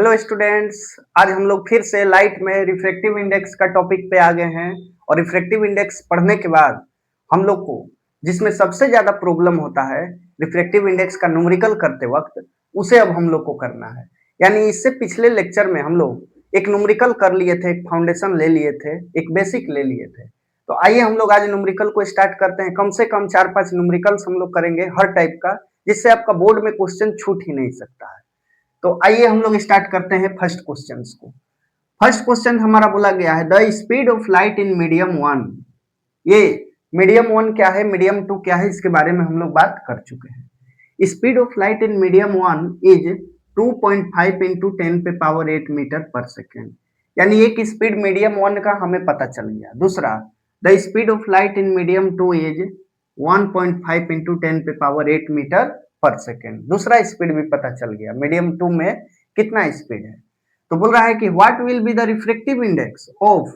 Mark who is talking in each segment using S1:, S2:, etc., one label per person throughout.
S1: Hello students. आज हम लोग फिर से लाइट में रिफ्रैक्टिव इंडेक्स का टॉपिक पे आ गए हैं और रिफ्रैक्टिव इंडेक्स पढ़ने के बाद हम लोग को जिसमें सबसे ज़्यादा प्रॉब्लम होता है रिफ्रैक्टिव इंडेक्स का न्यूमेरिकल करते वक्त, उसे अब हम लोग को करना है। यानी इससे पिछले लेक्चर में हम लोग एक न्यूमेरिकल कर लिए थे, एक फाउंडेशन ले लिए थे, एक बेसिक ले लिए थे। तो आइए हम लोग आज न्यूमेरिकल को स्टार्ट करते हैं। कम से कम 4-5 न्यूमेरिकल्स हम लोग करेंगे हर टाइप का, जिससे आपका बोर्ड में क्वेश्चन छूट ही नहीं सकता है। तो आइए हम लोग स्टार्ट करते हैं फर्स्ट क्वेश्चन को। फर्स्ट क्वेश्चन हमारा बोला गया है the speed of light in medium one. ये मीडियम वन क्या है, मीडियम टू क्या है, इसके बारे में हम लोग बात कर चुके हैं। Speed of light in medium one is 2.5 into 10 पे पावर 8 मीटर पर सेकेंड। यानी एक स्पीड मीडियम वन का हमें पता चल गया। दूसरा, the speed of light in medium two is 1.5 into 10 पे पावर 8 मीटर पर सेकेंड। दूसरा स्पीड भी पता चल गया, मीडियम टू में कितना स्पीड है। तो बोल रहा है कि what will be the refractive index of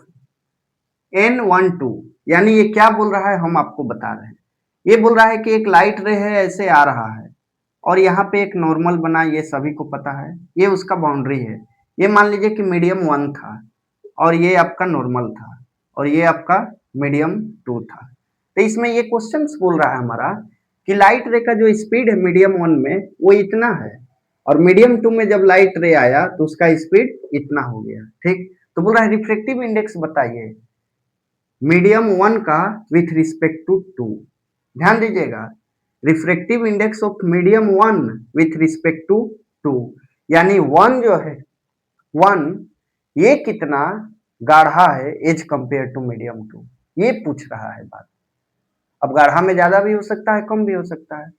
S1: N12। यानी ये क्या बोल रहा है हम आपको बता रहे हैं। ये बोल रहा है कि एक लाइट रे है, ऐसे आ रहा है और यहाँ पे एक नॉर्मल बना, ये सभी को पता है, ये उसका बाउंड्री है। ये मान लीजिए कि मीडियम वन था और ये आपका नॉर्मल था और ये आपका मीडियम टू था। तो इसमें ये क्वेश्चन बोल रहा है हमारा कि लाइट रे का जो स्पीड है मीडियम वन में वो इतना है और मीडियम टू में जब लाइट रे आया तो उसका स्पीड इतना हो गया। ठीक, तो बोल रहा है रिफ्रैक्टिव इंडेक्स बताइए मीडियम वन का विथ रिस्पेक्ट टू टू। ध्यान दीजिएगा, refractive index of medium one with respect to two. यानी वन जो है, वन ये कितना गाढ़ा है as compare to medium two, ये पूछ रहा है बात। अब गाढ़ा में ज्यादा भी हो सकता है, कम भी हो सकता है।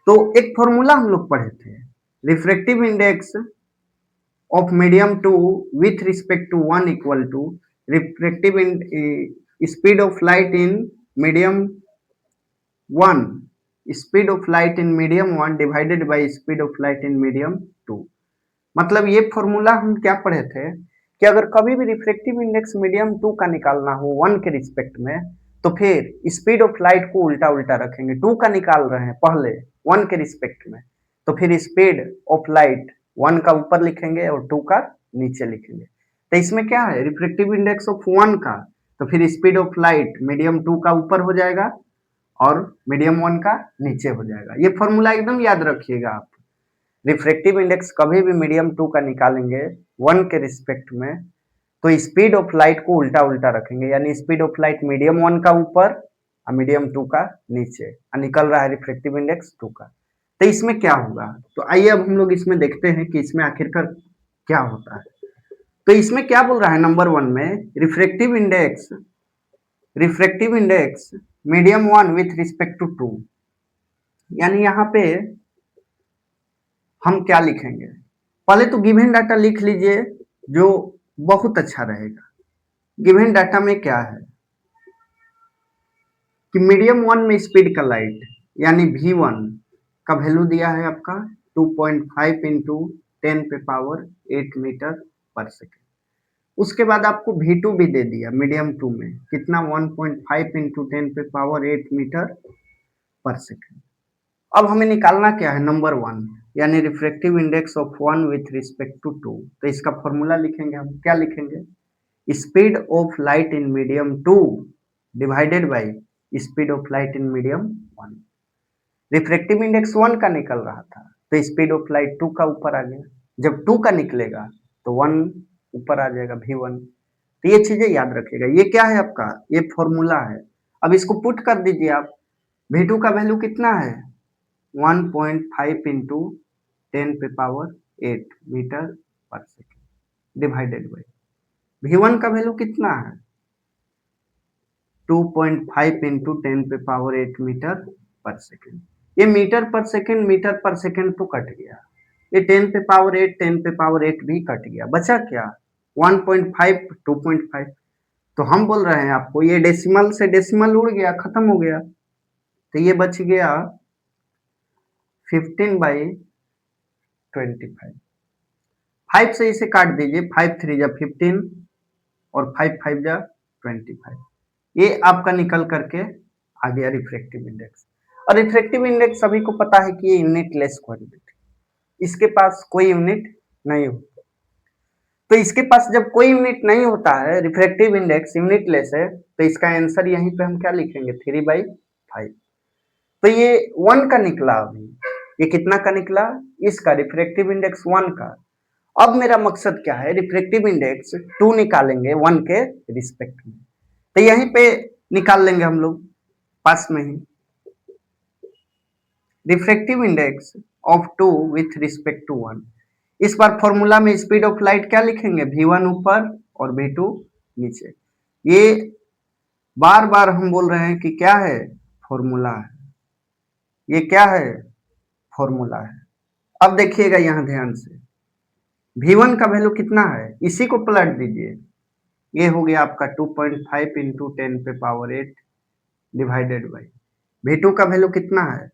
S1: तो एक फॉर्मूला हम लोग पढ़े थे, refractive index of medium two with respect to one equal to refractive speed of light in medium one, speed of light in medium one divided by speed of light in medium two. मतलब ये formula हम क्या पढ़े थे कि अगर कभी भी रिफ्रैक्टिव इंडेक्स मीडियम टू का निकालना हो वन के रिस्पेक्ट में, तो फिर स्पीड ऑफ लाइट को उल्टा उल्टा रखेंगे। टू का निकाल रहे हैं पहले वन के रिस्पेक्ट में, तो फिर स्पीड ऑफ लाइट वन का ऊपर लिखेंगे और टू का नीचे लिखेंगे। तो इसमें क्या है, रिफ्रैक्टिव इंडेक्स ऑफ वन का, तो फिर speed of light medium two का ऊपर हो जाएगा और मीडियम वन का नीचे हो जाएगा। ये फॉर्मूला एकदम याद रखिएगा आप। रिफ्रैक्टिव इंडेक्स कभी भी मीडियम टू का निकालेंगे वन के रिस्पेक्ट में, तो स्पीड ऑफ लाइट को उल्टा उल्टा रखेंगे। यानी speed of light medium one का ऊपर और मीडियम टू का नीचे, और निकल रहा है रिफ्रैक्टिव इंडेक्स टू का। तो इसमें क्या होगा, तो आइए अब हम लोग इसमें देखते हैं कि इसमें आखिरकार क्या होता है। तो इसमें क्या बोल रहा है, नंबर वन में refractive index medium one with respect to two. यानी यहाँ पे हम क्या लिखेंगे, पहले तो गिवन डाटा लिख लीजिए जो बहुत अच्छा रहेगा। गिवन डाटा में क्या है कि मीडियम वन में स्पीड का लाइट यानी V1 का वैल्यू दिया है आपका 2.5 इंटू 10 पे पावर 8 मीटर पर सेकेंड। उसके बाद आपको V2 भी दे दिया मीडियम टू में, कितना 1.5 इंटू 10 पे पावर 8 मीटर पर सेकेंड। अब हमें निकालना क्या है, नंबर वन यानी refractive index of one with respect to two. तो इसका फॉर्मूला लिखेंगे हम, क्या लिखेंगे, speed of light in medium two divided by speed of light in medium one. Refractive index one का निकल रहा था तो स्पीड ऑफ लाइट टू का ऊपर आ गया, जब टू का निकलेगा तो वन ऊपर आ जाएगा V1। तो ये चीजें याद रखिएगा। ये क्या है आपका, ये फॉर्मूला है। अब इसको पुट कर दीजिए आप, V2 का वैल्यू कितना है 1.5 इंटू 10 पे पावर 8 मीटर पर सेकेंड डिवाइडेड बाई V1 का वैल्यू कितना है 2.5 इंटू 10 पे पावर 8 मीटर पर सेकेंड। ये मीटर पर सेकेंड तो कट गया, ये 10 पे पावर 8 10 पे पावर 8 भी कट गया, बचा क्या 1.5 2.5। तो हम बोल रहे हैं आपको ये डेसिमल से डेसिमल उड़ गया, खत्म हो गया। तो ये बच गया 15/25। 5 से इसे काट दीजिए, 5 3 जा 15 और 5 5 जा 25। ये आपका निकल करके आ गया रिफ्रैक्टिव इंडेक्स। और रिफ्रैक्टिव इंडेक्स सभी को पता है कि ये यूनिट लेस क्वांटिटी, इसके पास कोई यूनिट नहीं होती। तो इसके पास जब कोई यूनिट नहीं होता है, रिफ्रैक्टिव इंडेक्स यूनिटलेस है, तो इसका आंसर यहीं पे हम क्या लिखेंगे 3/5। तो ये 1 का निकला। अभी ये कितना का निकला? इसका रिफ्रैक्टिव इंडेक्स 1 का। अब मेरा मकसद क्या है, रिफ्रैक्टिव इंडेक्स 2 निकालेंगे 1 के रिस्पेक्ट में। तो यहीं पे निकाल लेंगे हम लोग पास में ही। Refractive index of 2 with respect to 1। इस बार फॉर्मूला में स्पीड ऑफ लाइट क्या लिखेंगे? v1 ऊपर और v2 नीचे। ये बार बार हम बोल रहे हैं कि क्या है? फॉर्मूला है। ये क्या है? फॉर्मूला है। अब देखिएगा यहां ध्यान से, v1 का वैल्यू कितना है, इसी को पलट दीजिए। ये हो गया आपका 2.5 इंटू 10 पे पावर 8 डिवाइडेड बाई v2 का वैल्यू कितना है?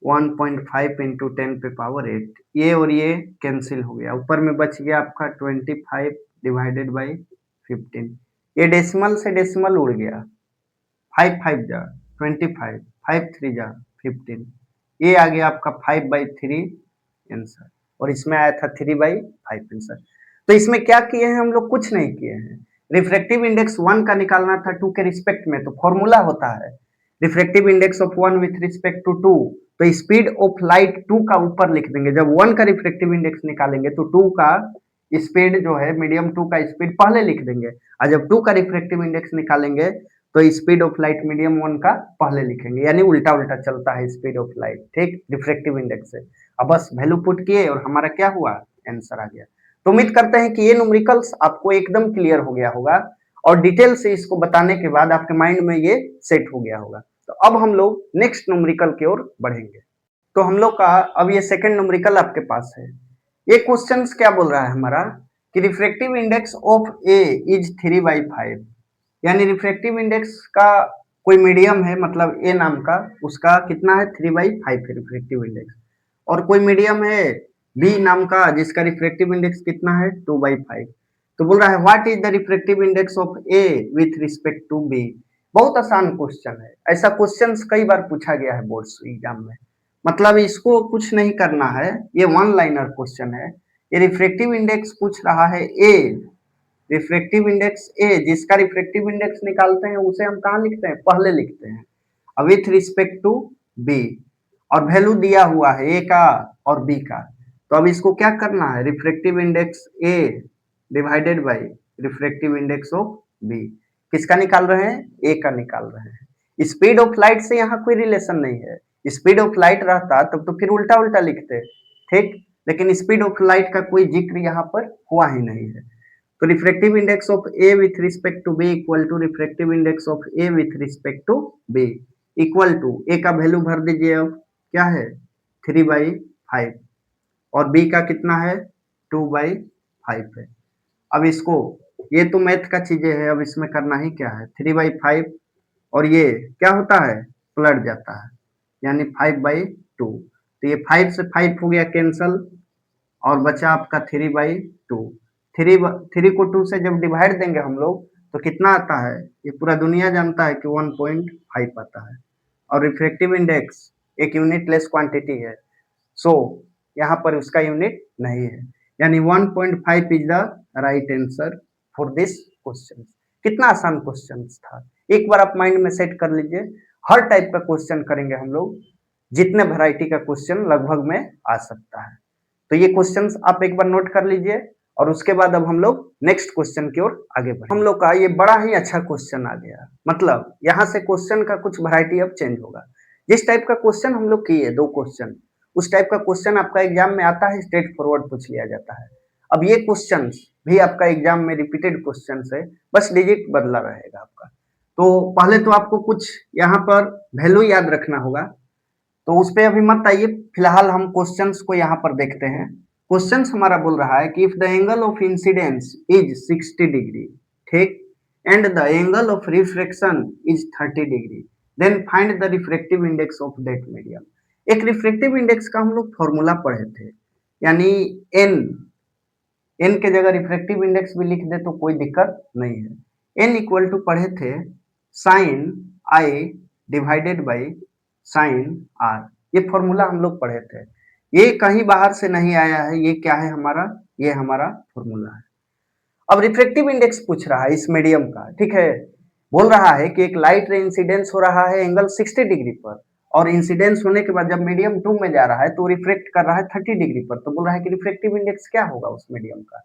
S1: 1.5 इंटू 10 पे पावर 8। ये और ये कैंसिल हो गया, ऊपर में बच गया आपका 25 डिवाइडेड बाई 15। ये डेसिमल से डेसिमल उड़ गया, 5 5 जा 25, 5 3 जा 15। ये आ गया आपका 5/3 आंसर, और इसमें आया था 3/5 आंसर। तो इसमें क्या किए हैं हम लोग? कुछ नहीं किए हैं। रिफ्रैक्टिव इंडेक्स 1 का निकालना था 2 के रिस्पेक्ट में, तो फॉर्मूला होता है refractive index of 1 with respect to 2। तो स्पीड ऑफ लाइट 2 का ऊपर लिख देंगे। जब 1 का रिफ्रैक्टिव इंडेक्स निकालेंगे तो 2 का स्पीड जो है, मीडियम 2 का स्पीड पहले लिख देंगे, और जब 2 का रिफ्रैक्टिव इंडेक्स निकालेंगे तो स्पीड ऑफ लाइट मीडियम 1 का पहले लिखेंगे, यानी उल्टा उल्टा चलता है स्पीड ऑफ लाइट, ठीक, रिफ्रैक्टिव इंडेक्स से। अब बस वैल्यू पुट किए और हमारा क्या हुआ? आंसर आ गया। तो उम्मीद करते हैं कि ये न्यूमेरिकल्स आपको एकदम क्लियर हो गया होगा, और डिटेल से इसको बताने के बाद आपके माइंड में ये सेट हो गया होगा। तो अब हम लोग नेक्स्ट न्यूमेरिकल की ओर बढ़ेंगे। तो हम लोग का अब ये सेकंड न्यूमेरिकल आपके पास है। ये क्वेश्चन क्या बोल रहा है हमारा कि refractive index of A is 3/5, यानी रिफ्रैक्टिव इंडेक्स का कोई मीडियम है, मतलब ए नाम का, उसका कितना है? 3/5 है रिफ्रैक्टिव इंडेक्स। और कोई मीडियम है बी नाम का, जिसका रिफ्रैक्टिव इंडेक्स कितना है? 2/5। तो बोल रहा है what is the refractive index of A with respect to B. बहुत आसान क्वेश्चन है, ऐसा क्वेश्चन कई बार पूछा गया है बोर्ड्स एग्जाम में। मतलब इसको कुछ नहीं करना है, ये वन लाइनर क्वेश्चन है। ये रिफ्रैक्टिव इंडेक्स पूछ रहा है ए, रिफ्रैक्टिव इंडेक्स ए, जिसका रिफ्रैक्टिव इंडेक्स निकालते हैं उसे हम कहाँ लिखते हैं? पहले लिखते हैं विथ रिस्पेक्ट टू बी, और वैल्यू दिया हुआ है ए का और बी का। तो अब इसको क्या करना है? Refractive index A divided by refractive index of B. किसका निकाल रहे हैं? ए का निकाल रहे हैं। स्पीड ऑफ लाइट से यहाँ कोई रिलेशन नहीं है। स्पीड ऑफ लाइट रहता तब तो फिर उल्टा उल्टा लिखते, ठीक, लेकिन स्पीड ऑफ लाइट का कोई जिक्र यहाँ पर हुआ ही नहीं है। तो refractive index of A with respect to B equal to refractive index of A with respect to B equal to, A का वैल्यू भर दीजिए, अब क्या है? 3/5, और बी का कितना है? 2/5 है। अब इसको, ये तो मैथ का चीजें है, अब इसमें करना ही क्या है? 3/5, और ये क्या होता है? पलट जाता है, यानी 5/2। तो ये 5 से 5 हो गया कैंसल, और बचा आपका 3/2। 3 को 2 से जब डिवाइड देंगे हम लोग तो कितना आता है? ये पूरा दुनिया जानता है कि 1.5 आता है। और रिफ्रैक्टिव इंडेक्स एक यूनिट लेस क्वांटिटी है, सो यहाँ पर उसका यूनिट नहीं है, यानी 1.5 is the right answer for this question. कितना आसान क्वेश्चन था, एक बार आप माइंड में सेट कर लीजिए। हर टाइप का क्वेश्चन करेंगे हम लोग, जितने वैरायटी का क्वेश्चन लगभग में आ सकता है। तो ये क्वेश्चंस आप एक बार नोट कर लीजिए, और उसके बाद अब हम लोग नेक्स्ट क्वेश्चन की ओर आगे बढ़े। हम लोग का ये बड़ा ही अच्छा क्वेश्चन आ गया, मतलब यहाँ से क्वेश्चन का कुछ वैरायटी अब चेंज होगा। जिस टाइप का क्वेश्चन हम लोग किए 2 क्वेश्चन, उस टाइप का क्वेश्चन आपका एग्जाम में आता है, स्ट्रेट फॉरवर्ड पूछ लिया जाता है। अब ये क्वेश्चन भी आपका एग्जाम में रिपीटेड क्वेश्चन है, बस डिजिट बदला रहेगा आपका। तो पहले तो आपको कुछ यहाँ पर वैल्यू याद रखना होगा, तो उस पर अभी मत आइए, फिलहाल हम क्वेश्चंस को यहाँ पर देखते हैं। क्वेश्चंस हमारा बोल रहा है कि if the angle of incidence is 60 degree, ठीक, and the angle of refraction is 30 degree, then find the refractive index of that medium. एक रिफ्रैक्टिव इंडेक्स का हम लोग फॉर्मूला पढ़े थे, यानी एन, एन के जगह रिफ्रैक्टिव इंडेक्स भी लिख दे तो कोई दिक्कत नहीं है। एन इक्वल टू पढ़े थे sine I divided by sine R, ये फॉर्मूला हम लोग पढ़े थे। ये कहीं बाहर से नहीं आया है, ये क्या है हमारा? ये हमारा फॉर्मूला है। अब रिफ्रैक्टिव इंडेक्स पूछ रहा है इस मीडियम का, ठीक है। बोल रहा है कि एक लाइट रे इंसिडेंस हो रहा है एंगल 60 डिग्री पर, और इंसिडेंस होने के बाद जब मीडियम 2 में जा रहा है तो रिफ्लेक्ट कर रहा है 30 डिग्री पर, तो बोल रहा है कि रिफ्रैक्टिव इंडेक्स क्या होगा उस मीडियम का।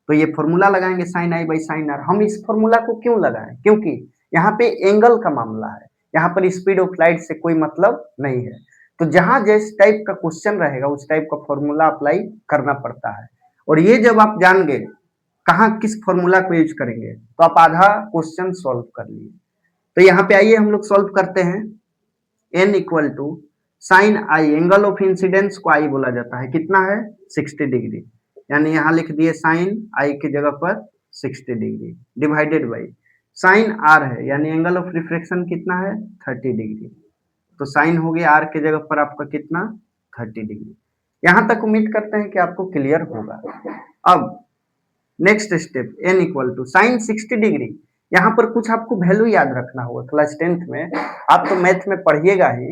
S1: तो ये फॉर्मूला लगाएंगे sine I by sine R. हम इस फॉर्मूला को क्यों लगाएं, क्योंकि यहाँ पे एंगल का मामला है, यहाँ पर स्पीड ऑफ लाइट से कोई मतलब नहीं है। तो जहां जिस टाइप का क्वेश्चन रहेगा उस टाइप का फॉर्मूला अप्लाई करना पड़ता है, और ये जब आप जान गए कहाँ किस फॉर्मूला को यूज करेंगे तो आप आधा क्वेश्चन सॉल्व कर लिए। तो यहाँ पे आइए हम लोग सॉल्व करते हैं। n equal to sine I, angle of incidence को आई बोला जाता है, कितना है 60 डिग्री, यानी यहाँ लिख दिए साइन आई की जगह पर 60 degree divided by sine R है, यानी एंगल ऑफ रिफ्लेक्शन कितना है 30 डिग्री। तो साइन हो गया आर के जगह पर आपका कितना 30 डिग्री। यहां तक उम्मीद करते हैं कि आपको क्लियर होगा। अब next step n equal to sine 60 degree, यहाँ पर कुछ आपको वैल्यू याद रखना होगा। क्लास 10th में आप तो मैथ में पढ़िएगा ही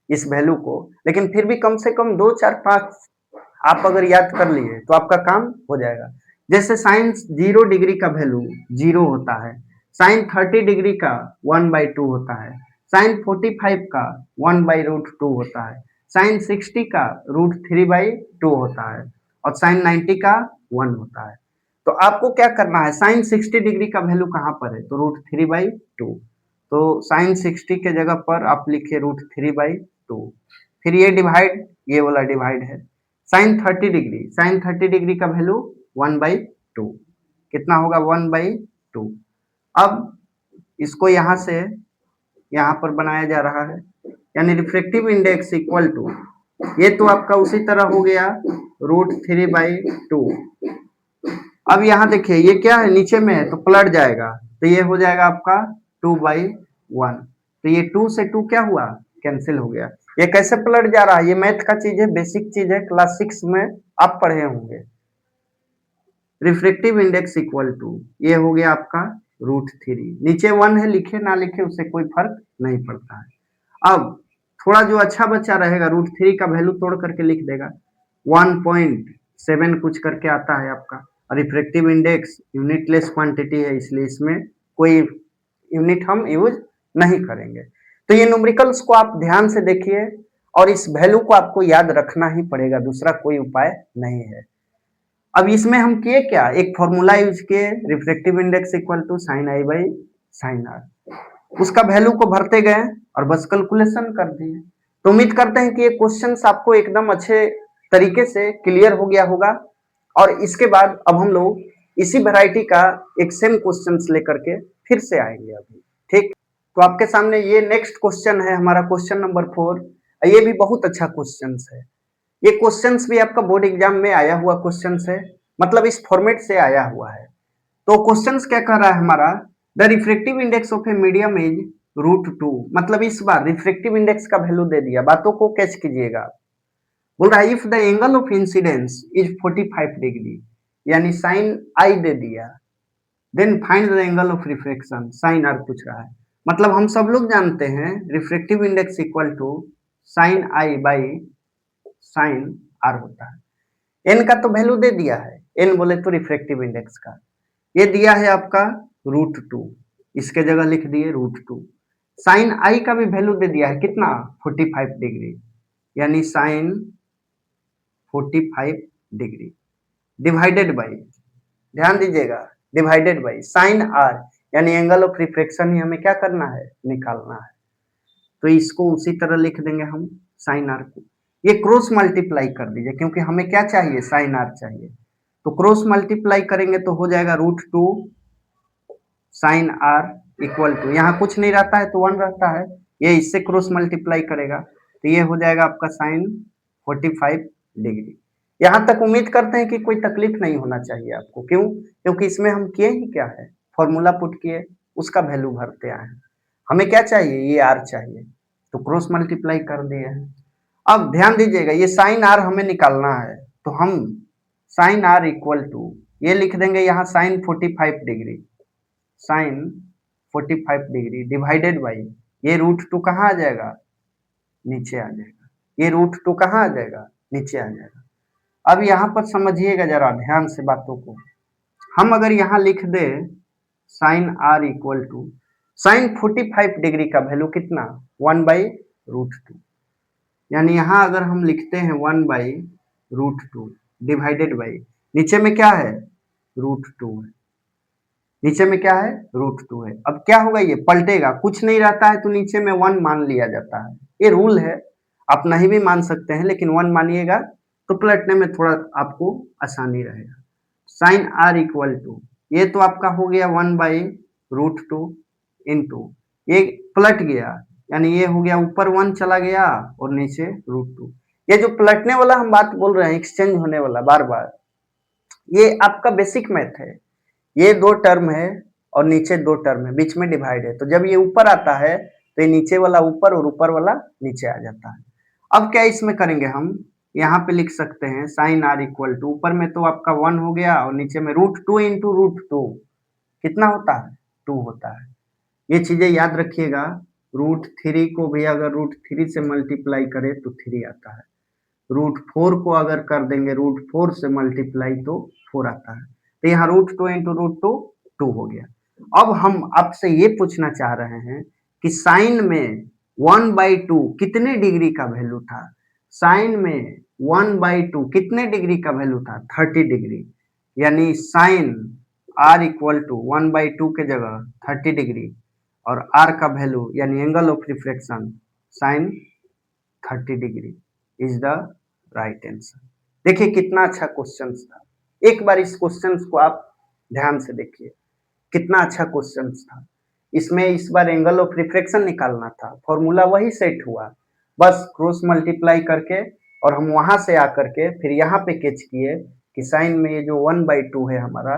S1: इस वैल्यू को, लेकिन फिर भी कम से कम 2 4 5 आप अगर याद कर लिए तो आपका काम हो जाएगा। जैसे साइन 0 डिग्री का वैल्यू 0 होता है, साइन 30 डिग्री का 1/2 होता है, साइन 45 का 1/√2 होता है, साइन 60 का √3/2 होता है, और साइन 90 का 1 होता है। तो आपको क्या करना है, साइन 60 डिग्री का वैल्यू कहाँ पर है, तो √3/2। तो साइन 60 के जगह पर आप लिखिए √3/2, फिर ये डिवाइड, ये वाला डिवाइड है। साइन 30 डिग्री, साइन 30 डिग्री का वैल्यू 1/2, कितना होगा 1/2। अब इसको यहाँ से यहाँ पर बनाया जा रहा है, यानी रिफ्रैक्टिव इंडेक्स इक्वल टू, ये तो आपका उसी तरह हो गया √3/2। अब यहाँ देखिए ये क्या है, नीचे में है तो पलट जाएगा, तो ये हो जाएगा आपका 2/1। तो ये 2 से 2 क्या हुआ, कैंसिल हो गया। ये कैसे पलट जा रहा है, ये मैथ का चीज है, बेसिक चीज है, क्लास 6 में आप पढ़े होंगे। रिफ्रैक्टिव इंडेक्स इक्वल टू, ये हो गया आपका √3, नीचे 1 है, लिखे ना लिखे उससे कोई फर्क नहीं पड़ता है। अब थोड़ा जो अच्छा बच्चा रहेगा √3 का वैल्यू तोड़ करके लिख देगा, 1.7 कुछ करके आता है आपका। रिफ्रैक्टिव इंडेक्स यूनिटलेस क्वांटिटी है, इसलिए इसमें कोई यूनिट हम यूज नहीं करेंगे। तो ये न्यूमेरिकल्स को आप ध्यान से देखिए, और इस वैल्यू को आपको याद रखना ही पड़ेगा, दूसरा कोई उपाय नहीं है। अब इसमें हम किए क्या, एक फॉर्मूला यूज किए, refractive index equal to sine I by sine R, उसका वैल्यू को भरते गए और बस कैलकुलेशन कर दिए। तो उम्मीद करते हैं कि ये क्वेश्चंस आपको एकदम अच्छे तरीके से क्लियर हो गया होगा, और इसके बाद अब हम लोग इसी वैरायटी का एक सेम क्वेश्चंस लेकर के फिर से आएंगे अभी, ठीक। तो आपके सामने ये नेक्स्ट क्वेश्चन है हमारा, क्वेश्चन नंबर 4। ये भी बहुत अच्छा क्वेश्चन है, ये क्वेश्चंस भी आपका बोर्ड एग्जाम में आया हुआ क्वेश्चंस है, मतलब इस फॉर्मेट से आया हुआ है। तो क्वेश्चंस क्या कर रहा है हमारा, the refractive index of a medium is √2, मतलब इस बार रिफ्रैक्टिव इंडेक्स का वैल्यू दे दिया, बातों को कैच कीजिएगा। बोल रहा है if the angle of incidence is 45 degree, यानी साइन आई दे दिया, then find the angle of reflection, sine R पूछ रहा है। मतलब हम सब लोग जानते हैं refractive index equal to sine I by sine R होता है। एन का तो वैल्यू दे दिया है, एन बोले तो रिफ्रैक्टिव इंडेक्स का, ये दिया है आपका √2, इसके जगह लिख दिए √2। साइन आई का भी वैल्यू दे दिया है, कितना 45 डिग्री, यानी साइन 45 डिग्री डिवाइडेड बाई, ध्यान दीजिएगा, डिवाइडेड बाई साइन आर, यानी एंगल ऑफ रिफ्लेक्शन ही हमें क्या करना है, निकालना है। तो इसको उसी तरह लिख देंगे हम साइन आर को, ये क्रॉस मल्टीप्लाई कर दीजिए, क्योंकि हमें क्या चाहिए, साइन आर चाहिए। तो क्रॉस मल्टीप्लाई करेंगे तो हो जाएगा √2 साइन आर इक्वल टू, यहाँ कुछ नहीं रहता है तो 1 रहता है, ये इससे क्रॉस मल्टीप्लाई करेगा तो ये हो जाएगा आपका साइन 45 डिग्री। यहाँ तक उम्मीद करते हैं कि कोई तकलीफ नहीं होना चाहिए आपको, क्यों, क्योंकि इसमें हम किए ही क्या है, फॉर्मूला पुट किए, उसका वैल्यू भरते आए हैं। हमें क्या चाहिए, ये आर चाहिए, तो क्रॉस मल्टीप्लाई कर दिए हैं। अब ध्यान दीजिएगा, ये साइन आर हमें निकालना है, तो हम साइन आर इक्वल टू ये लिख देंगे यहाँ sine 45 degree, sine 45 degree divided by, ये √2 कहाँ आ जाएगा, नीचे आ जाएगा, ये √2 कहाँ आ जाएगा, नीचे आ जाएगा। अब यहाँ पर समझिएगा जरा ध्यान से बातों को, हम अगर यहाँ लिख दे sine r equal to sine 45 degree का वैल्यू कितना 1/√2, यानी यहाँ अगर हम लिखते हैं 1/√2 डिवाइडेड बाई नीचे में क्या है √2 है, नीचे में क्या है √2 है। अब क्या होगा ये पलटेगा, कुछ नहीं रहता है तो नीचे में 1 मान लिया जाता है, ये रूल है, आप नहीं भी मान सकते हैं लेकिन 1 मानिएगा तो पलटने में थोड़ा आपको आसानी रहेगा। साइन आर इक्वल टू ये तो आपका हो गया 1/√2 इंटू ये पलट गया, यानी ये हो गया ऊपर 1 चला गया और नीचे √2। ये जो पलटने वाला हम बात बोल रहे हैं एक्सचेंज होने वाला बार बार, ये आपका बेसिक मैथ है। ये 2 टर्म है और नीचे 2 टर्म है, बीच में डिवाइड है, तो जब ये ऊपर आता है तो ये नीचे वाला ऊपर और ऊपर वाला नीचे आ जाता है। अब क्या इसमें करेंगे हम, यहाँ पे लिख सकते हैं साइन आर इक्वल टू ऊपर में तो आपका 1 हो गया और नीचे में √2 इंटू √2 कितना होता है 2 होता है। ये चीजें याद रखिएगा, √3 को भी अगर √3 से मल्टीप्लाई करें तो 3 आता है, √4 को अगर कर देंगे √4 से मल्टीप्लाई तो 4 आता है, तो यहाँ √2 इंटू √2 2 हो गया। अब हम आपसे ये पूछना चाह रहे हैं कि साइन में 1/2 कितने डिग्री का वैल्यू था, साइन में 1/2 कितने डिग्री का वैल्यू था 30 डिग्री, यानी साइन r इक्वल टू 1/2 के जगह 30 डिग्री और r का वैल्यू यानी angle of reflection sine 30 degree is the right answer. देखिए कितना अच्छा क्वेश्चन था, एक बार इस क्वेश्चन को आप ध्यान से देखिए, कितना अच्छा क्वेश्चन था। इसमें इस बार एंगल ऑफ रिफ्लेक्शन निकालना था, फॉर्मूला वही सेट हुआ, बस क्रॉस मल्टीप्लाई करके और हम वहां से आकर के फिर यहाँ पे कैच किए कि साइन में ये जो 1/2 है हमारा,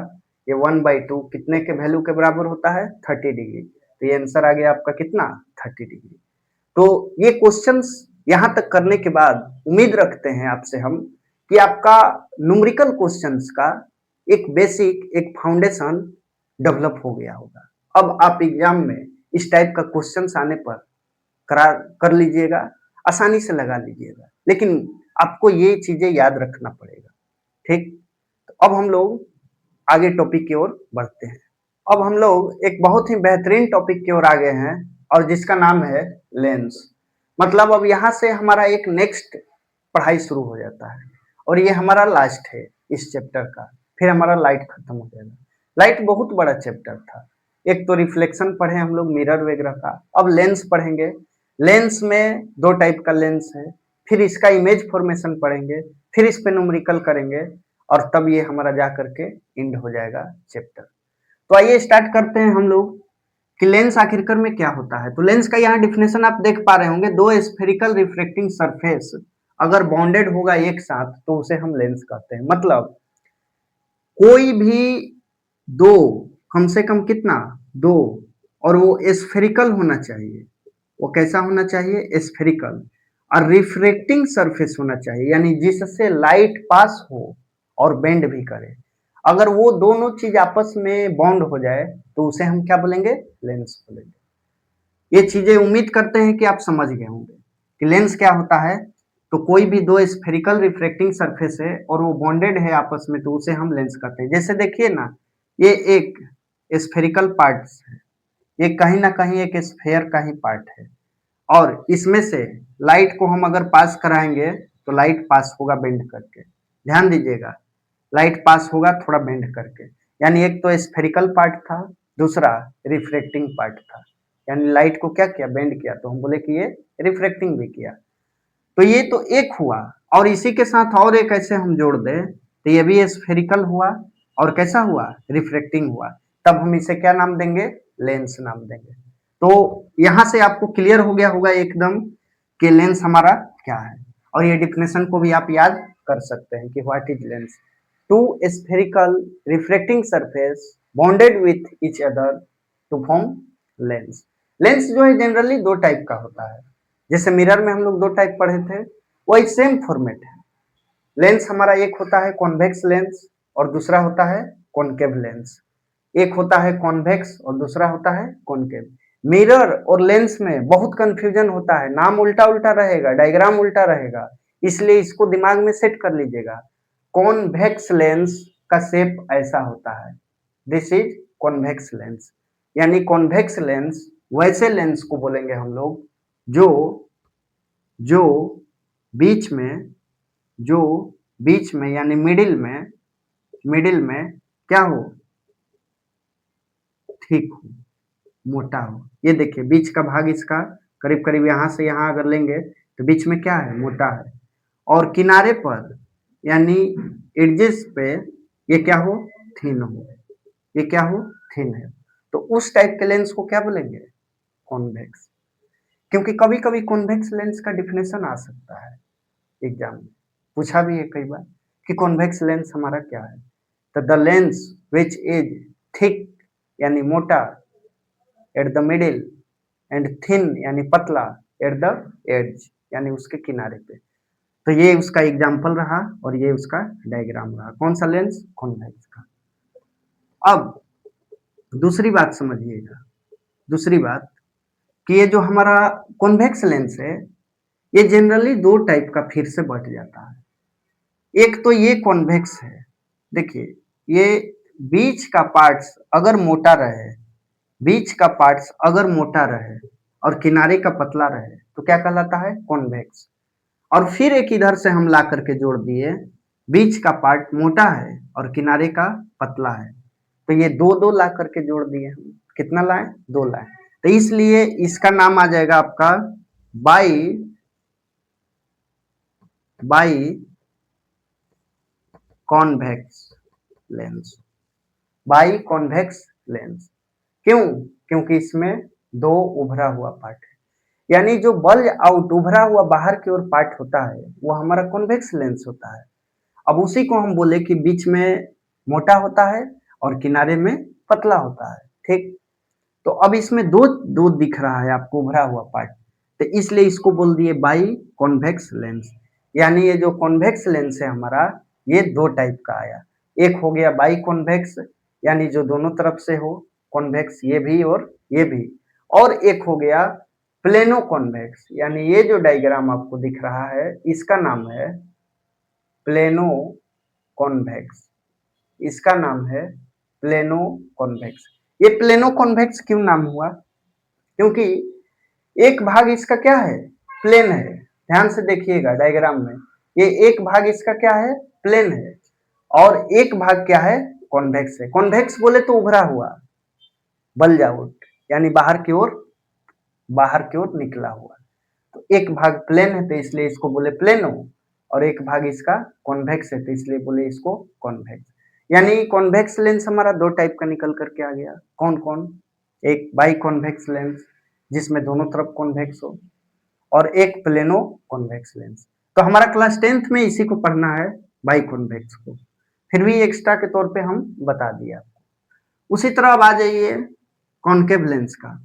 S1: ये 1/2 कितने के वैल्यू के बराबर होता है 30 डिग्री, तो ये आंसर आ गया आपका कितना 30 डिग्री। तो ये क्वेश्चंस यहाँ तक करने के बाद उम्मीद रखते हैं आपसे हम कि आपका न्यूमेरिकल क्वेश्चंस का एक बेसिक एक फाउंडेशन डेवलप हो गया होगा। अब आप एग्जाम में इस टाइप का क्वेश्चंस आने पर करार कर लीजिएगा, आसानी से लगा लीजिएगा, लेकिन आपको ये चीजें याद रखना पड़ेगा, ठीक। तो अब हम लोग आगे टॉपिक की ओर बढ़ते हैं। अब हम लोग एक बहुत ही बेहतरीन टॉपिक की ओर आ गए हैं और जिसका नाम है लेंस। मतलब अब यहाँ से हमारा एक नेक्स्ट पढ़ाई शुरू हो जाता है और ये हमारा लास्ट है इस चैप्टर का, फिर हमारा लाइट खत्म हो जाएगा। लाइट बहुत बड़ा चैप्टर था, एक तो रिफ्लेक्शन पढ़े हम लोग मिरर वगैरह का, अब लेंस पढ़ेंगे। लेंस में 2 टाइप का लेंस है, फिर इसका इमेज फॉर्मेशन पढ़ेंगे, फिर इस पे न्यूमेरिकल करेंगे और तब ये हमारा जा करके एंड हो जाएगा चैप्टर। तो आइए स्टार्ट करते हैं हम लोग कि लेंस आखिरकार में क्या होता है। तो लेंस का यहाँ डिफिनेशन आप देख पा रहे होंगे, 2 स्फेरिकल रिफ्लेक्टिंग सरफेस अगर बॉन्डेड होगा एक साथ तो उसे हम लेंस कहते हैं। मतलब कोई भी 2, कम से कम कितना 2, और वो स्फेरिकल होना चाहिए, वो कैसा होना चाहिए स्फेरिकल, और रिफ्रेक्टिंग सरफेस होना चाहिए, यानी जिससे लाइट पास हो और बेंड भी करे। अगर वो दोनों चीज आपस में बॉन्ड हो जाए तो उसे हम क्या बोलेंगे लेंस बोलेंगे। ये चीजें उम्मीद करते हैं कि आप समझ गए होंगे कि लेंस क्या होता है। तो कोई भी 2 स्फेरिकल रिफ्लेक्टिंग सरफेस है और वो बॉन्डेड है आपस में तो उसे हम लेंस कहते हैं। जैसे देखिए ना, ये एक स्फेरिकल पार्ट है, ये कहीं ना कहीं एक स्फेयर का ही पार्ट है और इसमें से लाइट को हम अगर पास कराएंगे तो लाइट पास होगा बेंड करके। ध्यान दीजिएगा, लाइट पास होगा थोड़ा बेंड करके, यानी एक तो स्फेरिकल पार्ट था, दूसरा रिफ्लेक्टिंग पार्ट था, यानी लाइट को क्या किया बेंड किया, तो हम बोले कि ये रिफ्लेक्टिंग भी किया। तो ये तो एक हुआ और इसी के साथ और एक ऐसे हम जोड़ दें तो ये भी स्फेरिकल हुआ और कैसा हुआ रिफ्लेक्टिंग हुआ, तब हम इसे क्या नाम देंगे लेंस नाम देंगे। तो यहां से आपको क्लियर हो गया होगा एकदम कि लेंस हमारा क्या है, और ये डिफिनेशन को भी आप याद कर सकते हैं कि what is lens. 2 spherical reflecting surface bonded with each other to form lens। Lens जो है जनरली 2 टाइप का होता है, जैसे मिरर में हम लोग 2 टाइप पढ़े थे, वही सेम फॉर्मेट है। लेंस हमारा एक होता है कॉन्वेक्स लेंस और दूसरा होता है कॉनकेव लेंस। एक होता है कॉन्वेक्स और दूसरा होता है कॉनकेव। मिरर और लेंस में बहुत कंफ्यूजन होता है, नाम उल्टा उल्टा रहेगा, डायग्राम उल्टा रहेगा, इसलिए इसको दिमाग में सेट कर लीजिएगा। कॉन्वेक्स लेंस का शेप ऐसा होता है, दिस इज कॉन्वेक्स लेंस। यानी कॉन्वेक्स लेंस वैसे लेंस को बोलेंगे हम लोग जो जो बीच में जो बीच में यानी मिडिल में क्या हो, ठीक हो, मोटा हो। ये देखिए बीच का भाग इसका करीब करीब यहाँ से यहाँ अगर लेंगे तो बीच में क्या है, मोटा है। और किनारे पर यानी एडजेस पे ये क्या हो, थिन हो। ये क्या हो, थिन है। तो उस टाइप के लेंस को क्या बोलेंगे, कॉन्वेक्स। क्योंकि कभी कभी कॉन्वेक्स लेंस का डिफिनेशन आ सकता है एग्जाम में, पूछा भी है कई बार कि कॉन्वेक्स लेंस हमारा क्या है। तो the lens which is thick यानी मोटा at the middle and thin यानी पतला एट द एड्ज यानी उसके किनारे पे। तो ये उसका एग्जाम्पल रहा और ये उसका डायग्राम रहा। कौन सा लेंस, कॉन्वेक्स का। अब दूसरी बात समझिएगा, दूसरी बात कि ये जो हमारा कॉन्वेक्स लेंस है ये जनरली दो टाइप का फिर से बट जाता है। एक तो ये कॉन्वेक्स है, देखिए ये बीच का पार्ट्स अगर मोटा रहे, बीच का पार्ट्स अगर मोटा रहे और किनारे का पतला रहे तो क्या कहलाता है, कॉन्वेक्स। और फिर एक इधर से हम ला करके जोड़ दिए, बीच का पार्ट मोटा है और किनारे का पतला है, तो ये दो दो ला करके जोड़ दिए हम। कितना लाए, दो लाए। तो इसलिए इसका नाम आ जाएगा आपका by convex lens. By convex lens क्यों, क्योंकि इसमें दो उभरा हुआ पार्ट है। यानी जो बल्ज आउट उभरा हुआ बाहर की ओर पार्ट होता है वो हमारा कॉन्वेक्स लेंस होता है। अब उसी को हम बोले कि बीच में मोटा होता है और किनारे में पतला होता है, ठीक। तो अब इसमें दो दो दिख रहा है आपको उभरा हुआ पार्ट, तो इसलिए इसको बोल दिए बाई कॉन्वेक्स लेंस। यानी ये जो कॉन्वेक्स लेंस है हमारा ये दो टाइप का आया। एक हो गया बाई कॉन्वेक्स यानी जो दोनों तरफ से हो कॉन्वेक्स, ये भी और ये भी। और एक हो गया प्लेनो कॉन्वेक्स, यानी ये जो डायग्राम आपको दिख रहा है इसका नाम है प्लेनो कॉन्वेक्स। इसका नाम है प्लेनो कॉन्वेक्स। ये प्लेनो कॉन्वेक्स क्यों नाम हुआ, क्योंकि एक भाग इसका क्या है, प्लेन है। ध्यान से देखिएगा डायग्राम में, ये एक भाग इसका क्या है, प्लेन है, और एक भाग क्या है, कॉन्वेक्स है। कॉन्वेक्स बोले तो उभरा हुआ, बल्ज आउट यानी बाहर की ओर निकला हुआ। तो एक भाग प्लेन है तो इसलिए इसको बोले प्लेनो, और एक भाग इसका कॉन्वेक्स है तो इसलिए बोले इसको कॉन्वेक्स। यानी कॉन्वेक्स लेंस हमारा दो टाइप का निकल करके आ गया। कौन कौन, एक बाई कॉन्वेक्स लेंस जिसमें दोनों तरफ कॉन्वेक्स हो, और एक प्लेनो कॉन्वेक्स लेंस। तो हमारा क्लास 10th में इसी को पढ़ना है, बाई कॉन्वेक्स को, फिर भी एक्स्ट्रा के तौर पे हम बता दिया आपको। उसी तरह अब आ जाइए कॉन्केव लेंस का।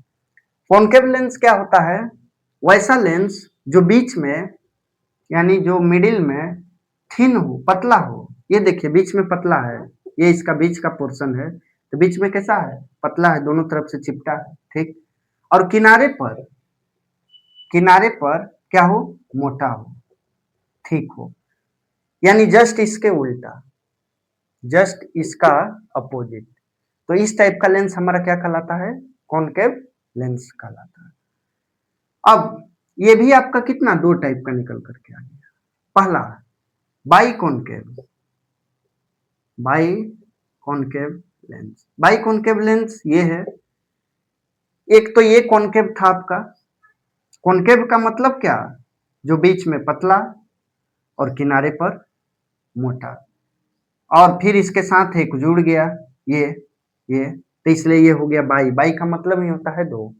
S1: कॉन्केव लेंस क्या होता है, वैसा लेंस जो बीच में यानी जो मिडिल में थिन हो, पतला हो। ये देखिए बीच में पतला है, ये इसका बीच का पोर्शन है, तो बीच में कैसा है, पतला है, दोनों तरफ से चिपटा है, ठीक। और किनारे पर क्या हो, मोटा हो, ठीक हो। यानी जस्ट इसके उल्टा, जस्ट इसका अपोजिट। तो इस टाइप का लेंस हमारा क्या कहलाता है, कॉन्केव लेंस कहलाता है। अब ये भी आपका कितना, दो टाइप का निकल करके आ गया। पहला by concave lens. By concave lens ये है, एक तो ये कॉन्केव था आपका। कॉन्केव का मतलब क्या, जो बीच में पतला और किनारे पर मोटा, और फिर इसके साथ एक जुड़ गया ये, तो इसलिए ये हो गया बाई। बाई का मतलब ही होता है दो,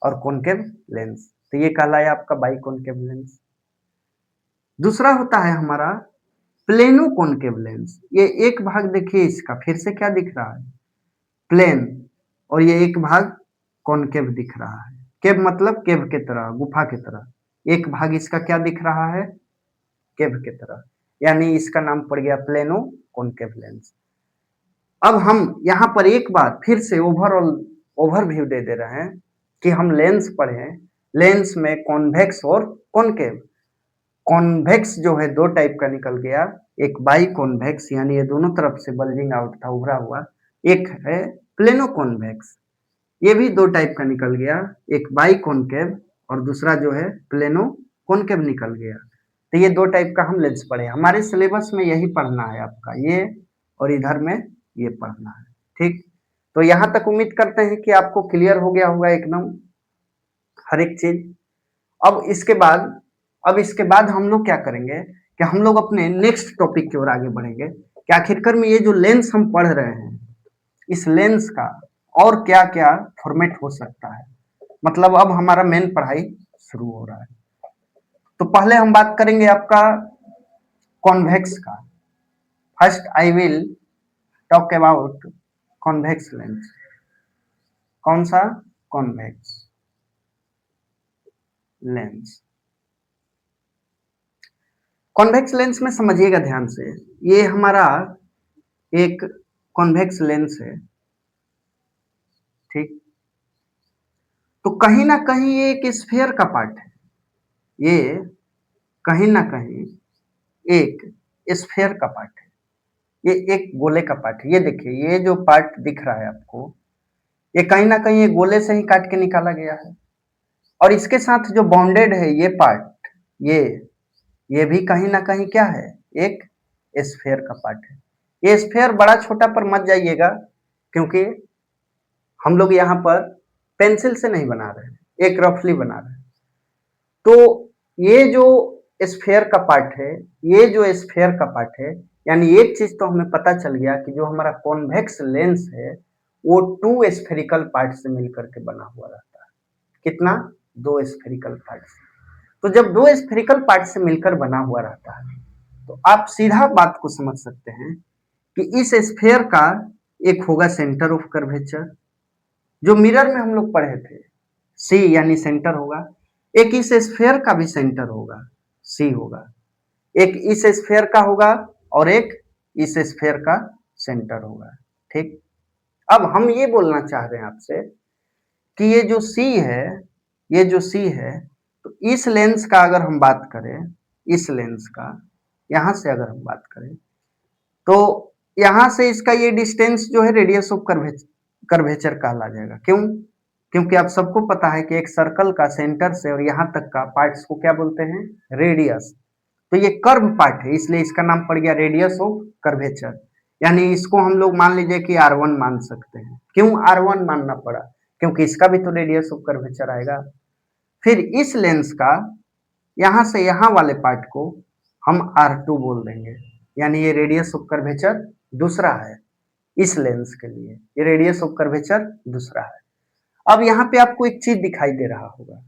S1: और कॉन्केव लेंस, तो ये कहलाया आपका बाई कॉन्केव लेंस। दूसरा होता है हमारा प्लेनो कॉन्केव लेंस। ये एक भाग देखिए इसका फिर से क्या दिख रहा है, प्लेन, और ये एक भाग कॉन्केव दिख रहा है। केव मतलब केव के तरह, गुफा के तरह। एक भाग इसका क्या दिख रहा है, केव के तरह, यानी इसका नाम पड़ गया प्लेनो कॉन्केव लेंस। अब हम यहाँ पर एक बार फिर से ओवरव्यू दे दे रहे हैं कि हम लेंस पढ़े, लेंस में कॉन्वेक्स और कॉन्केव। कॉन्वेक्स जो है दो टाइप का निकल गया, एक बाई कॉन्वेक्स यानी ये दोनों तरफ से बल्जिंग आउट था, उभरा हुआ, एक है प्लेनो कॉन्वेक्स, ये भी दो टाइप का निकल गया, एक बाई कॉनकेव और दूसरा जो है प्लेनो कॉनकेव निकल गया। तो ये दो टाइप का हम लेंस पढ़े, हमारे सिलेबस में यही पढ़ना है आपका, ये और इधर में ये पढ़ना है। ठीक, तो यहाँ तक उम्मीद करते हैं कि आपको क्लियर हो गया होगा एकदम हर एक चीज। अब इसके बाद हम लोग क्या करेंगे कि हम लोग अपने नेक्स्ट टॉपिक की ओर आगे बढ़ेंगे कि आखिरकार में ये जो लेंस हम पढ़ रहे हैं, इस लेंस का और क्या क्या फॉर्मेट हो सकता है, मतलब अब हमारा मेन पढ़ाई शुरू हो रहा है। तो पहले हम बात करेंगे आपका कॉन्वेक्स का। First I will talk about convex lens. कौन सा? Convex lens. कॉन्वेक्स लेंस में समझिएगा ध्यान से, ये हमारा एक कॉन्वेक्स लेंस है, ठीक। तो कहीं ना कहीं ये एक स्फीयर का पार्ट है, ये कहीं ना कहीं एक स्फीयर का पार्ट है, ये एक गोले का पार्ट है। ये देखिए, ये जो पार्ट दिख रहा है आपको, ये कहीं ना कहीं ये गोले से ही काट के निकाला गया है, और इसके साथ जो बॉन्डेड है ये पार्ट, ये भी कहीं ना कहीं क्या है, एक स्फीयर का पार्ट है। ये स्फीयर बड़ा छोटा पर मत जाइएगा, क्योंकि हम लोग यहाँ पर पेंसिल से नहीं बना रहे हैं, एक रफली बना रहे हैं। तो ये जो स्फीयर का पार्ट है, ये जो स्फीयर का पार्ट है, यानी एक चीज तो हमें पता चल गया कि जो हमारा कॉन्वेक्स लेंस है वो टू स्फेरिकल पार्ट से मिलकर के बना हुआ रहता है। कितना? दो स्फेरिकल पार्ट से। तो जब दो स्फेरिकल पार्ट से मिलकर बना हुआ रहता है, तो आप सीधा बात को समझ सकते हैं कि इस स्फीयर का एक होगा सेंटर ऑफ कर्वेचर, जो मिरर में हम लोग पढ़े थे, सी यानी सेंटर होगा। एक इस स्फीयर का भी सेंटर होगा, सी होगा। एक इस स्फीयर का होगा और एक इस स्फीयर का सेंटर होगा, ठीक। अब हम ये बोलना चाह रहे हैं आपसे कि ये जो सी है, ये जो सी है, तो इस लेंस का अगर हम बात करें, इस लेंस का यहां से अगर हम बात करें, तो यहां से इसका ये डिस्टेंस जो है रेडियस ऑफ कर्वेचर कहला जाएगा। क्यों? क्योंकि आप सबको पता है कि एक सर्कल का सेंटर से और यहाँ तक का पार्ट्स को क्या बोलते हैं? रेडियस। तो ये कर्व पार्ट है, इसलिए इसका नाम पड़ गया रेडियस ऑफ कर्वेचर। यानी इसको हम लोग मान लीजिए कि R1 मान सकते हैं। क्यों R1 मानना पड़ा? क्योंकि इसका भी तो रेडियस ऑफ कर्वेचर आएगा। फिर इस लेंस का यहां से यहां वाले पार्ट को हम R2 बोल देंगे, यानी ये रेडियस ऑफ कर्वेचर दूसरा है इस लेंस के लिए, ये रेडियस ऑफ कर्वेचर दूसरा है। अब यहाँ पे आपको एक चीज दिखाई दे रहा होगा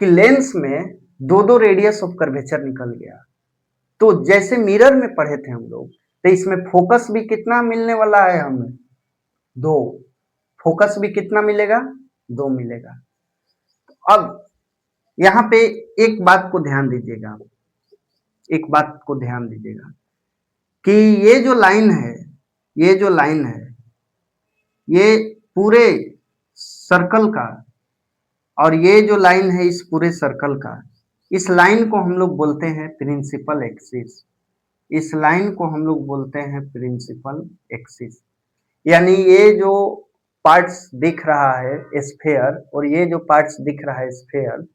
S1: कि लेंस में दो दो रेडियस ऑफ कर्वेचर निकल गया। तो जैसे मिरर में पढ़े थे हम लोग, तो इसमें फोकस भी कितना मिलने वाला है हमें? दो। फोकस भी कितना मिलेगा? दो मिलेगा। अब यहाँ पे एक बात को ध्यान दीजिएगा, एक बात को ध्यान दीजिएगा कि ये जो लाइन है, ये जो लाइन है, ये पूरे सर्कल का, और ये जो लाइन है इस पूरे सर्कल का, इस लाइन को हम लोग बोलते हैं प्रिंसिपल एक्सिस। इस लाइन को हम लोग बोलते हैं प्रिंसिपल एक्सिस। यानी ये जो पार्ट्स दिख रहा है स्फीयर, और ये जो पार्ट्स दिख रहा है स्फीयर,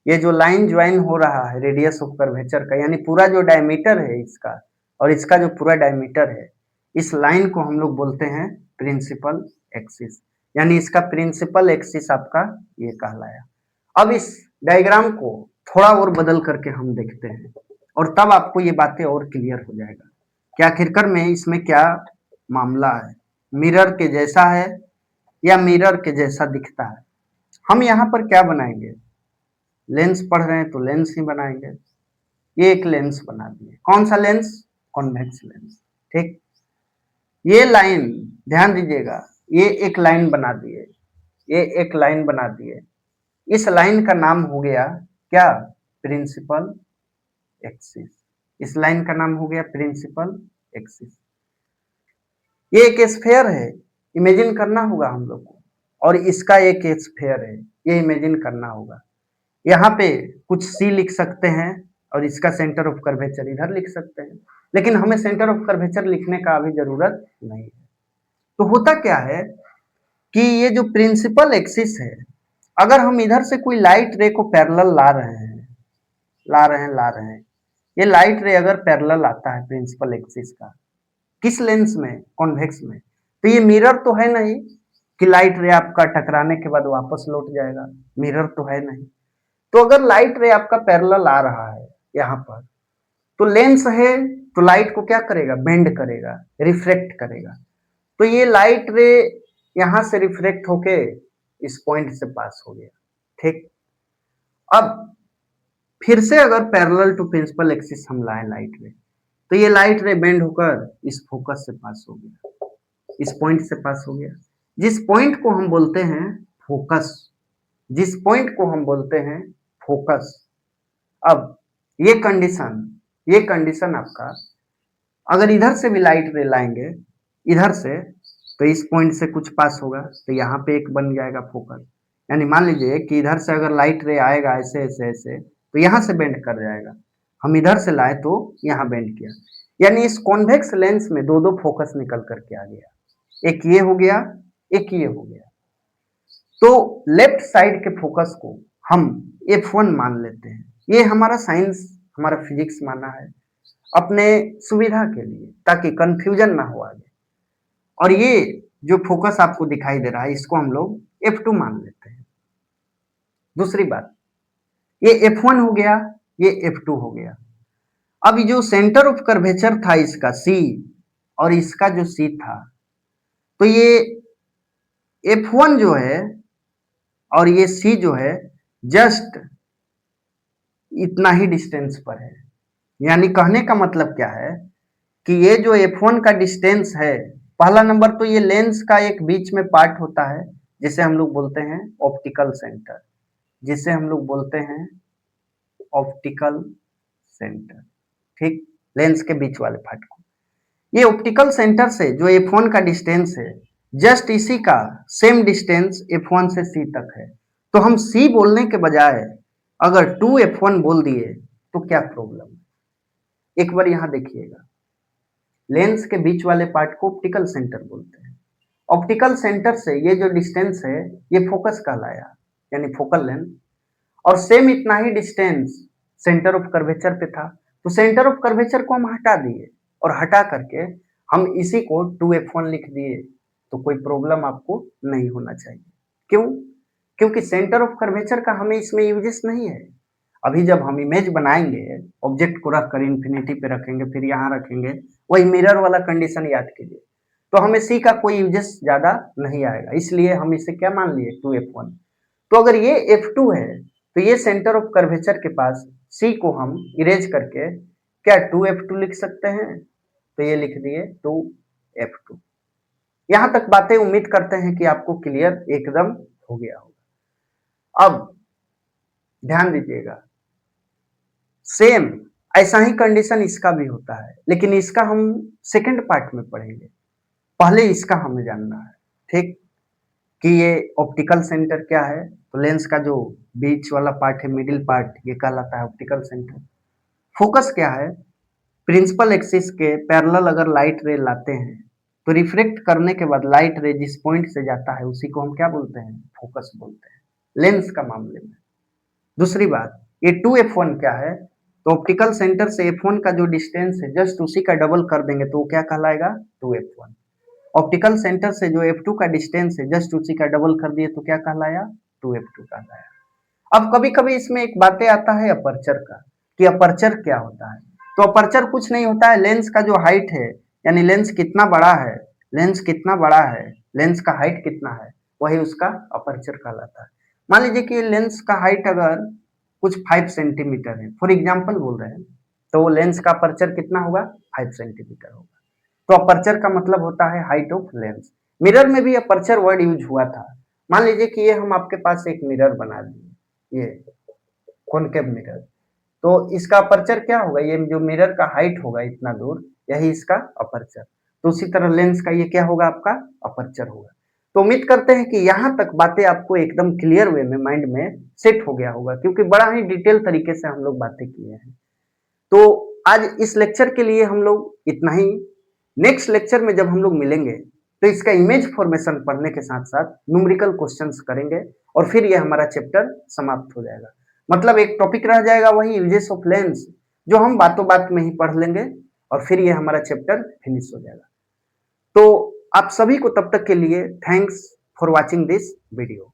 S1: ये जो लाइन ज्वाइन हो रहा है रेडियस ऑफ कर्वेचर का, यानी पूरा जो डायमीटर है इसका और इसका जो पूरा डायमीटर है, इस लाइन को हम लोग बोलते हैं प्रिंसिपल एक्सिस। यानी इसका प्रिंसिपल एक्सिस आपका ये कहलाया। अब इस डायग्राम को थोड़ा और बदल करके हम देखते हैं, और तब आपको ये बातें और क्लियर हो जाएगा कि आखिरकार में इसमें क्या मामला है, मिरर के जैसा है या मिरर के जैसा दिखता है। हम यहाँ पर क्या बनाएंगे? लेंस पढ़ रहे हैं तो लेंस ही बनाएंगे। ये एक लेंस बना दिए। कौन सा लेंस? कॉन्वेक्स लेंस, ठीक। ये लाइन ध्यान दीजिएगा, ये एक लाइन बना दिए, ये एक लाइन बना दिए। इस लाइन का नाम हो गया क्या? Principal axis. इस लाइन का नाम हो गया प्रिंसिपल एक्सिस। ये एक स्फीयर है, इमेजिन करना होगा हम लोग को, और इसका एक स्फीयर है, ये इमेजिन करना होगा। यहाँ पे कुछ सी लिख सकते हैं और इसका सेंटर ऑफ कर्वेचर इधर लिख सकते हैं, लेकिन हमें सेंटर ऑफ कर्वेचर लिखने का अभी जरूरत नहीं है। तो होता क्या है कि ये जो प्रिंसिपल एक्सिस है, अगर हम इधर से कोई लाइट रे को पैरेलल ला रहे हैं, ये लाइट रे अगर पैरेलल आता है प्रिंसिपल एक्सिस का, किस लेंस में, कॉन्वेक्स में, तो ये मिरर तो है नहीं कि लाइट रे आपका टकराने के बाद वापस लौट जाएगा, मिरर तो है नहीं। तो अगर लाइट रे आपका पैरेलल आ रहा है यहाँ पर, तो लेंस है तो लाइट को क्या करेगा, बेंड करेगा, रिफ्रेक्ट करेगा। तो ये लाइट रे यहां से रिफ्रेक्ट होके इस पॉइंट से पास हो गया, ठीक। अब फिर से अगर पैरेलल टू प्रिंसिपल एक्सिस हम लाए लाइट रे, तो ये लाइट रे बेंड होकर इस फोकस से पास हो गया, इस पॉइंट से पास हो गया, जिस पॉइंट को हम बोलते हैं फोकस, जिस पॉइंट को हम बोलते हैं फोकस। अब ये कंडीशन आपका, अगर इधर से भी लाइट रे लाएंगे इधर से, तो इस पॉइंट से कुछ पास होगा, तो यहाँ पे एक बन जाएगा फोकस। यानी मान लीजिए कि इधर से अगर लाइट रे आएगा ऐसे ऐसे ऐसे, तो यहाँ से बेंड कर जाएगा, हम इधर से लाए तो यहाँ बेंड किया, यानी इस कॉन्वेक्स लेंस में दो दो फोकस निकल करके आ गया, एक ये हो गया, एक ये हो गया। तो लेफ्ट साइड के फोकस को हम F1 मान लेते हैं, ये हमारा साइंस, हमारा फिजिक्स माना है अपने सुविधा के लिए, ताकि कंफ्यूजन ना हो आगे। और ये जो फोकस आपको दिखाई दे रहा है, इसको हम लोग F2 मान लेते हैं। दूसरी बात, ये F1 हो गया, ये F2 हो गया। अब जो सेंटर ऑफ कर्वेचर था इसका C, और इसका जो C था, तो ये F1 जो है और ये C जो है जस्ट इतना ही डिस्टेंस पर है। यानी कहने का मतलब क्या है कि ये जो F1 का डिस्टेंस है, पहला नंबर तो ये लेंस का एक बीच में पार्ट होता है जिसे हम लोग बोलते हैं ऑप्टिकल सेंटर, जिसे हम लोग बोलते हैं ऑप्टिकल सेंटर, ठीक, लेंस के बीच वाले पार्ट को। ये ऑप्टिकल सेंटर से जो F1 का डिस्टेंस है, जस्ट इसी का सेम डिस्टेंस F1 से C तक है। तो हम C बोलने के बजाय अगर 2F1 बोल दिए तो क्या प्रॉब्लम है? एक बार यहां देखिएगा, लेंस के बीच वाले पार्ट को ऑप्टिकल सेंटर बोलते हैं। ऑप्टिकल सेंटर से ये जो डिस्टेंस है ये फोकस कहलाया, यानी फोकल लेंथ, और सेम इतना ही डिस्टेंस सेंटर ऑफ कर्वेचर पे था। तो सेंटर ऑफ कर्वेचर को हम हटा दिए, और हटा करके हम इसी को 2F1 लिख दिए, तो कोई प्रॉब्लम आपको नहीं होना चाहिए। क्यों? क्योंकि सेंटर ऑफ कर्वेचर का हमें इसमें यूजेस नहीं है। अभी जब हम इमेज बनाएंगे, ऑब्जेक्ट को रख कर इन्फिनिटी पे रखेंगे, फिर यहाँ रखेंगे, वही मिरर वाला कंडीशन याद कीजिए, तो हमें C का कोई यूजेस ज्यादा नहीं आएगा, इसलिए हम इसे क्या मान लिए, 2F1। तो अगर ये F2 है, तो ये सेंटर ऑफ कर्वेचर के पास C को हम इरेज करके क्या 2F2 लिख सकते हैं, तो ये लिख दिए 2F2। यहां तक बातें उम्मीद करते हैं कि आपको क्लियर एकदम हो गया होगा। अब ध्यान दीजिएगा, सेम ऐसा ही कंडीशन इसका भी होता है, लेकिन इसका हम सेकंड पार्ट में पढ़ेंगे, पहले इसका हमें जानना है, ठीक, कि ये ऑप्टिकल सेंटर क्या है। तो लेंस का जो बीच वाला पार्ट है, मिडिल पार्ट, ये कहलाता है ऑप्टिकल सेंटर। फोकस क्या है, प्रिंसिपल एक्सिस के पैरेलल अगर लाइट रे लाते हैं, तो रिफ्लेक्ट करने के बाद लाइट रे जिस पॉइंट से जाता है उसी को हम क्या बोलते हैं, फोकस बोलते हैं, लेंस का मामले में। दूसरी बात, ये 2F1 क्या है, तो ऑप्टिकल सेंटर से F1 का जो डिस्टेंस है जस्ट उसी का डबल कर देंगे तो वो क्या कहलाएगा, 2F1। ऑप्टिकल सेंटर से जो F2 का डिस्टेंस है जस्ट उसी का डबल कर दिए तो क्या कहलाया, 2F2 कहलाया। अब कभी कभी इसमें एक बातें आता है अपर्चर का, कि अपर्चर क्या होता है। तो अपर्चर कुछ नहीं होता है, लेंस का जो हाइट है, यानी लेंस कितना बड़ा है, लेंस कितना बड़ा है, लेंस का हाइट कितना है, वही उसका अपर्चर कहलाता है। मान लीजिए कि लेंस का हाइट अगर कुछ 5 सेंटीमीटर है, फॉर एग्जाम्पल बोल रहे हैं, तो वो लेंस का अपर्चर कितना होगा, 5 सेंटीमीटर होगा। तो अपर्चर का मतलब होता है हाइट ऑफ लेंस। मिरर में भी अपर्चर वर्ड यूज हुआ था। मान लीजिए कि ये हम आपके पास एक मिरर बना दिए, ये कॉनकेव मिरर, तो इसका अपर्चर क्या होगा, ये जो मिरर का हाइट होगा इतना दूर, यही इसका अपर्चर। तो उसी तरह लेंस का ये क्या होगा, आपका अपर्चर होगा। तो उम्मीद करते हैं कि यहाँ तक बातें आपको एकदम क्लियर वे में माइंड में सेट हो गया होगा, क्योंकि बड़ा ही डिटेल तरीके से हम लोग बातें किए हैं। तो आज इस लेक्चर के लिए हम लोग इतना ही। नेक्स्ट लेक्चर में जब हम लोग मिलेंगे तो इसका इमेज फॉर्मेशन पढ़ने के साथ साथ न्यूमेरिकल क्वेश्चंस करेंगे और फिर ये हमारा चैप्टर समाप्त हो जाएगा। मतलब एक टॉपिक रह जाएगा वही यूजेस ऑफ लेंस, जो हम बातों बात में ही पढ़ लेंगे और फिर ये हमारा चैप्टर फिनिश हो जाएगा। तो आप सभी को तब तक के लिए thanks for watching this video.